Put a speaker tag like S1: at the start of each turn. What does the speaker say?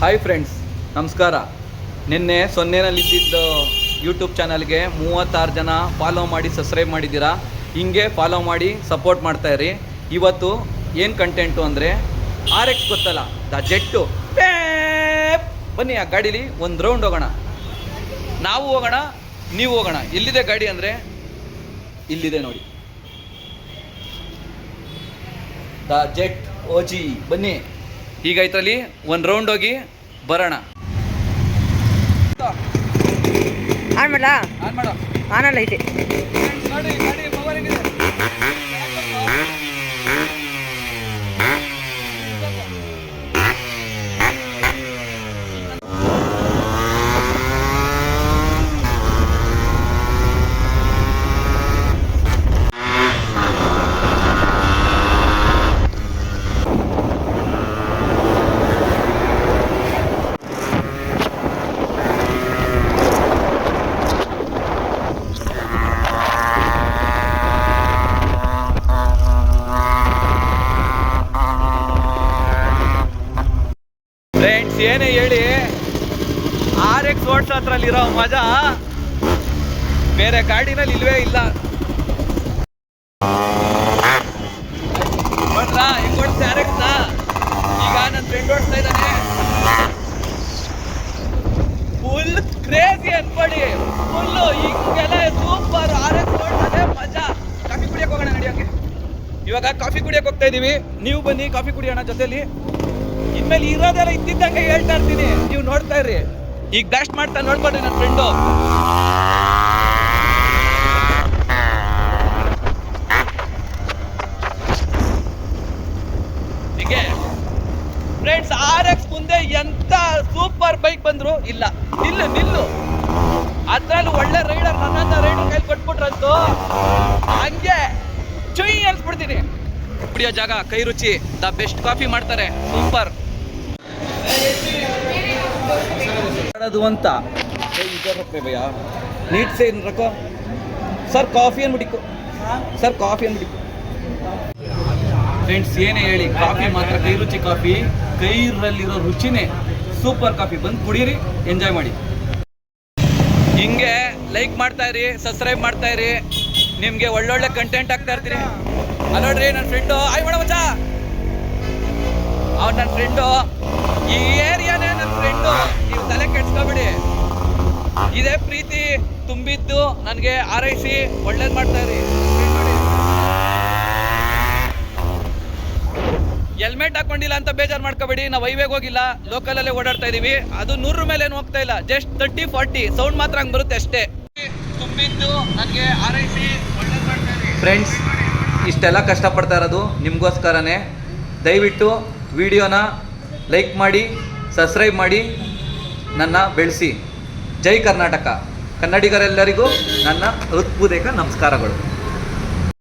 S1: Hi friends, ನಮಸ್ಕಾರ. ನಿನ್ನೆ ಸೊನ್ನೆನಲ್ಲಿದ್ದಿದ್ದ YouTube ಚಾನಲ್ಗೆ 36 ಜನ ಫಾಲೋ ಮಾಡಿ ಸಬ್ಸ್ಕ್ರೈಬ್ ಮಾಡಿದ್ದೀರಾ. ಹಿಂಗೆ ಫಾಲೋ ಮಾಡಿ ಸಪೋರ್ಟ್ ಮಾಡ್ತಾಯಿರಿ. ಇವತ್ತು ಏನು ಕಂಟೆಂಟು ಅಂದರೆ RX ಗೊತ್ತಲ್ಲ, ದ ಜೆಟ್ಟು. ಬನ್ನಿ ಆ ಗಾಡೀಲಿ ಒಂದು ರೌಂಡ್ ಹೋಗೋಣ. ನಾವು ಹೋಗೋಣ, ನೀವು ಹೋಗೋಣ. ಎಲ್ಲಿದೆ ಗಾಡಿ ಅಂದರೆ ಇಲ್ಲಿದೆ ನೋಡಿ, ದ ಜೆಟ್ OG. ಬನ್ನಿ, ಈಗ ಇದರಲ್ಲಿ ಒಂದು ರೌಂಡ್ ಹೋಗಿ ಬರೋಣ.
S2: ಆನ್ ಮಾಡ ಆನಲ್ಲ ಐತೆ
S1: ನೋಡಿ ಗಾಡಿ ಪವರ್ ಹೆಂಗಿದೆ. ಫ್ರೆಂಡ್ಸ್, ಏನೇ ಹೇಳಿ, RX ಓಡಿಸೋದ್ರಲ್ಲಿರೋ ಮಜಾ ಬೇರೆ ಗಾಡಿನಲ್ಲಿ ಇಲ್ವೇ ಇಲ್ಲ. ನೋಡ್ರಾ ಹೆಂಗ್ ಓಡಿಸ್ತೆ RX-ನ. ಈಗ ನನ್ನ ಫ್ರೆಂಡ್ ಓಡಿಸ್ತಾ ಇದ್ದಾನೆ. ಫುಲ್ ಕ್ರೇಜಿ ಅನ್ಕೊಡಿ, ಫುಲ್ಲು ಹಿಂಗೆಲ್ಲ ಸೂಪರ್. RX ಓಡಿಸೋದೇ ಮಜಾ. ಕಾಫಿ ಕುಡಿಯಕ್ಕೆ ಹೋಗೋಣ ನಡಿ. ಹಂಗೆ ಇವಾಗ ಕಾಫಿ ಕುಡಿಯಕ್ಕೆ ಹೋಗ್ತಾ ಇದೀವಿ. ನೀವು ಬನ್ನಿ, ಕಾಫಿ ಕುಡಿಯೋಣ ಜೊತೆಲಿ. ಇನ್ಮೇಲೆ ಇರೋದೆಲ್ಲ ಇದ್ದಿದ್ದಂಗೆ ಹೇಳ್ತಾ ಇರ್ತೀನಿ, ನೀವು ನೋಡ್ತಾ ಇರ್ರಿ. ಈಗ ಬ್ಲಾಸ್ಟ್ ಮಾಡ್ತಾ ನೋಡ್ಕೊಡ್ರಿ ನನ್ನ ಫ್ರೆಂಡು. ಹೀಗೆ ಫ್ರೆಂಡ್ಸ್, RX ಮುಂದೆ ಎಂತ ಸೂಪರ್ ಬೈಕ್ ಬಂದ್ರು ಇಲ್ಲ. ನಿಲ್ಲು ಅದ್ರಲ್ಲಿ ಒಳ್ಳೆ ರೈಡರ್ ನನ್ನಂತ ರೈಡರ್ ಕೈಲಿ ಕೊಟ್ಬಿಟ್ರಂತೂ ಹಂಗೆ ಚುಯ್ ಅನ್ಸ್ಬಿಡ್ತೀನಿ. ಕುಡಿಯೋ ಜಾಗ ಕೈ ರುಚಿ, ದ ಬೆಸ್ಟ್ ಕಾಫಿ ಮಾಡ್ತಾರೆ, ಸೂಪರ್. ಅಂತ ಭಯ್ಯ ನೀಟ್ ಸೇ ರಕೋ ಸರ್, ಕಾಫಿ ಅಂದ್ಬಿಟ್ಟಿಕ್ಕು ಸರ್, ಕಾಫಿ ಅಂದ್ಬಿಟ್ಟಿಕ್ಕು. ಫ್ರೆಂಡ್ಸ್, ಏನೇ ಹೇಳಿ, ಕಾಫಿ ಮಾತ್ರ ಕೈ ರುಚಿ ಕಾಫಿ. ಕೈರಲ್ಲಿರೋ ರುಚಿನೇ ಸೂಪರ್ ಕಾಫಿ. ಬಂದು ಕುಡೀರಿ, ಎಂಜಾಯ್ ಮಾಡಿ. ಹಿಂಗೆ ಲೈಕ್ ಮಾಡ್ತಾ ಇರಿ, ಸಬ್ಸ್ಕ್ರೈಬ್ ಮಾಡ್ತಾ ಇರಿ. ನಿಮಗೆ ಒಳ್ಳೊಳ್ಳೆ ಕಂಟೆಂಟ್ ಆಗ್ತಾ ಇರ್ತೀರಿ. ಅಲ್ಲೋಡ್ರಿ ನನ್ನ ಫ್ರೆಂಡು, ಆಯ್ ಮೇಡಮ್ ಮಚ್ಚ, ಅವ್ನು ನನ್ನ ಫ್ರೆಂಡು. ಈ ಏರಿಯಾನೇ ನನ್ನ ಫ್ರೆಂಡು, ನೀವು ತಲೆ ಕೆಡ್ಸ್ಕೊಬೇಡಿ. ಇದೇ ಪ್ರೀತಿ ತುಂಬಿದ್ದು ನನಗೆ ಹಾರೈಸಿ ಒಳ್ಳೇದು ಮಾಡ್ತಾ ಇರಿ. ಹೆಲ್ಮೆಟ್ ಹಾಕೊಂಡಿಲ್ಲ ಅಂತ ಬೇಜಾರು ಮಾಡ್ಕೋಬೇಡಿ. ನಾವು ಹೈವೇಗೆ ಹೋಗಿಲ್ಲ, ಲೋಕಲಲ್ಲೇ ಓಡಾಡ್ತಾ ಇದೀವಿ. ಅದು 100 ಮೇಲೆ ಏನು ಹೋಗ್ತಾ ಇಲ್ಲ, ಜಸ್ಟ್ 30-40 ಸೌಂಡ್ ಮಾತ್ರ ಹಂಗೆ ಬರುತ್ತೆ ಅಷ್ಟೇ. ತುಂಬಿದ್ದು ನನಗೆ ಹಾರೈಸಿ ಒಳ್ಳೇದು ಮಾಡ್ತಾ ಇರಿ. ಫ್ರೆಂಡ್ಸ್, ಇಷ್ಟೆಲ್ಲ ಕಷ್ಟಪಡ್ತಾ ಇರೋದು ನಿಮಗೋಸ್ಕರನೇ. ದಯವಿಟ್ಟು ವಿಡಿಯೋನ ಲೈಕ್ ಮಾಡಿ, ಸಬ್ಸ್ಕ್ರೈಬ್ ಮಾಡಿ, ನನ್ನ ಬೆಳೆಸಿ. ಜೈ ಕರ್ನಾಟಕ. ಕನ್ನಡಿಗರೆಲ್ಲರಿಗೂ ನನ್ನ ಹೃತ್ಪೂರ್ವಕ ನಮಸ್ಕಾರಗಳು.